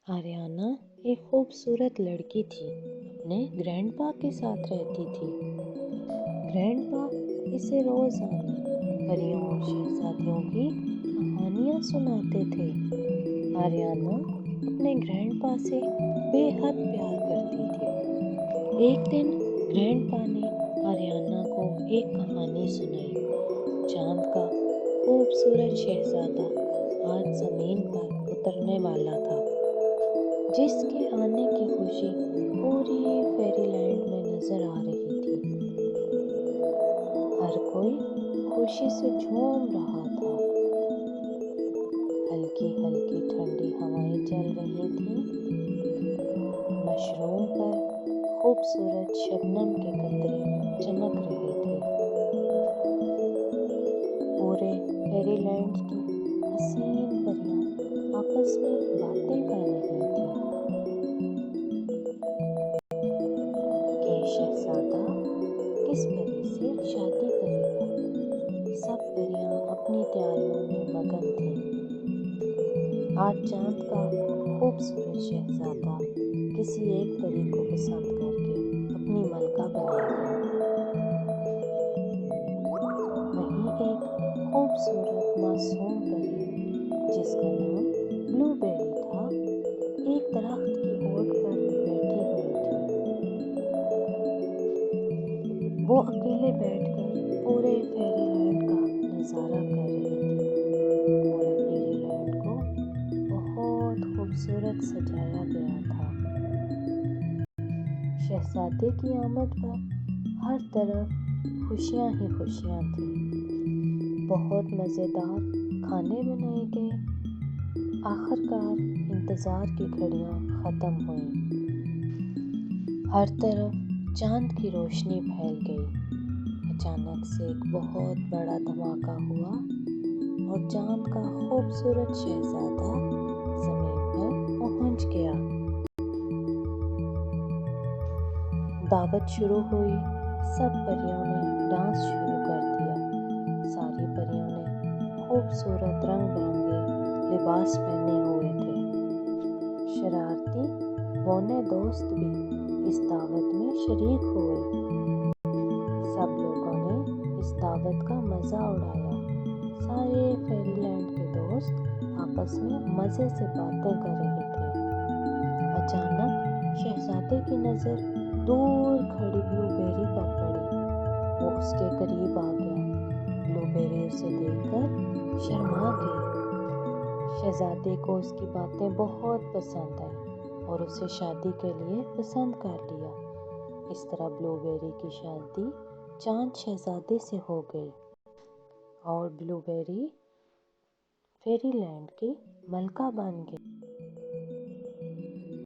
Aryna एक खूबसूरत लड़की थी। अपने ग्रैंडपा के साथ रहती थी। ग्रैंडपा इसे रोजाना परियों और शहजादियों की कहानियां सुनाते थे। आर्याना अपने ग्रैंडपा से बेहद प्यार करती थी। एक दिन ग्रैंडपा ने आर्याना को एक कहानी सुनाई। चांद का खूबसूरत शहजादा आज जमीन पर उतरने वाला था, जिसके आने की खुशी पूरी फेरीलैंड में नजर आ रही थी। हर कोई खुशी से झूम रहा था। हल्की हल्की ठंडी हवाएं चल रही थी। मशरूम पर खूबसूरत शबनम के कतरे चमक रहे थे। पूरे फेरीलैंड की हसीन परियां आपस में बातें कर रही थी कि शहजादा किस परी से शादी करेगा। सब परियां अपनी तैयारियों में मगन थीं। आज चांद का खूबसूरत शहजादा किसी एक परी को पसंद करके अपनी मलका बनाएगा। वहीं एक खूबसूरत मासूम परी, जिसका नाम ब्लूबेरी था, एक दरख्त की ओट पर बैठी हुई थी। वो अकेले बैठकर पूरे फेरीलैंड का नज़ारा कर रही थी। पूरे फेरीलैंड को बहुत खूबसूरत सजाया गया था। शहजादे की आमद पर हर तरफ खुशियां ही खुशियां थी। बहुत मज़ेदार खाने बनाए गए। आखिरकार इंतज़ार की घड़ियां ख़त्म हुईं। हर तरफ चांद की रोशनी फैल गई। अचानक से एक बहुत बड़ा धमाका हुआ और चांद का खूबसूरत शहजादा ज़मीन पर पहुंच गया। दावत शुरू हुई। सब परियों ने डांस शुरू कर दिया। सारी परियों ने खूबसूरत रंग बिरंगे लिबास पहने हुए थे। शरारती बौने दोस्त भी इस दावत में शरीक हुए। सब लोगों ने इस दावत का मज़ा उड़ाया। सारे फेरीलैंड के दोस्त आपस में मज़े से बातें कर रहे थे। अचानक शहजादे की नज़र दूर खड़ी ब्लूबेरी पर पड़ी। वो उसके करीब आ गया। ब्लूबेरी उसे देखकर शर्मा गई। शहजादे को उसकी बातें बहुत पसंद आई और उसे शादी के लिए पसंद कर लिया। इस तरह ब्लूबेरी की शादी चांद शहजादे से हो गई और ब्लूबेरी फेरीलैंड की मलका बन गई।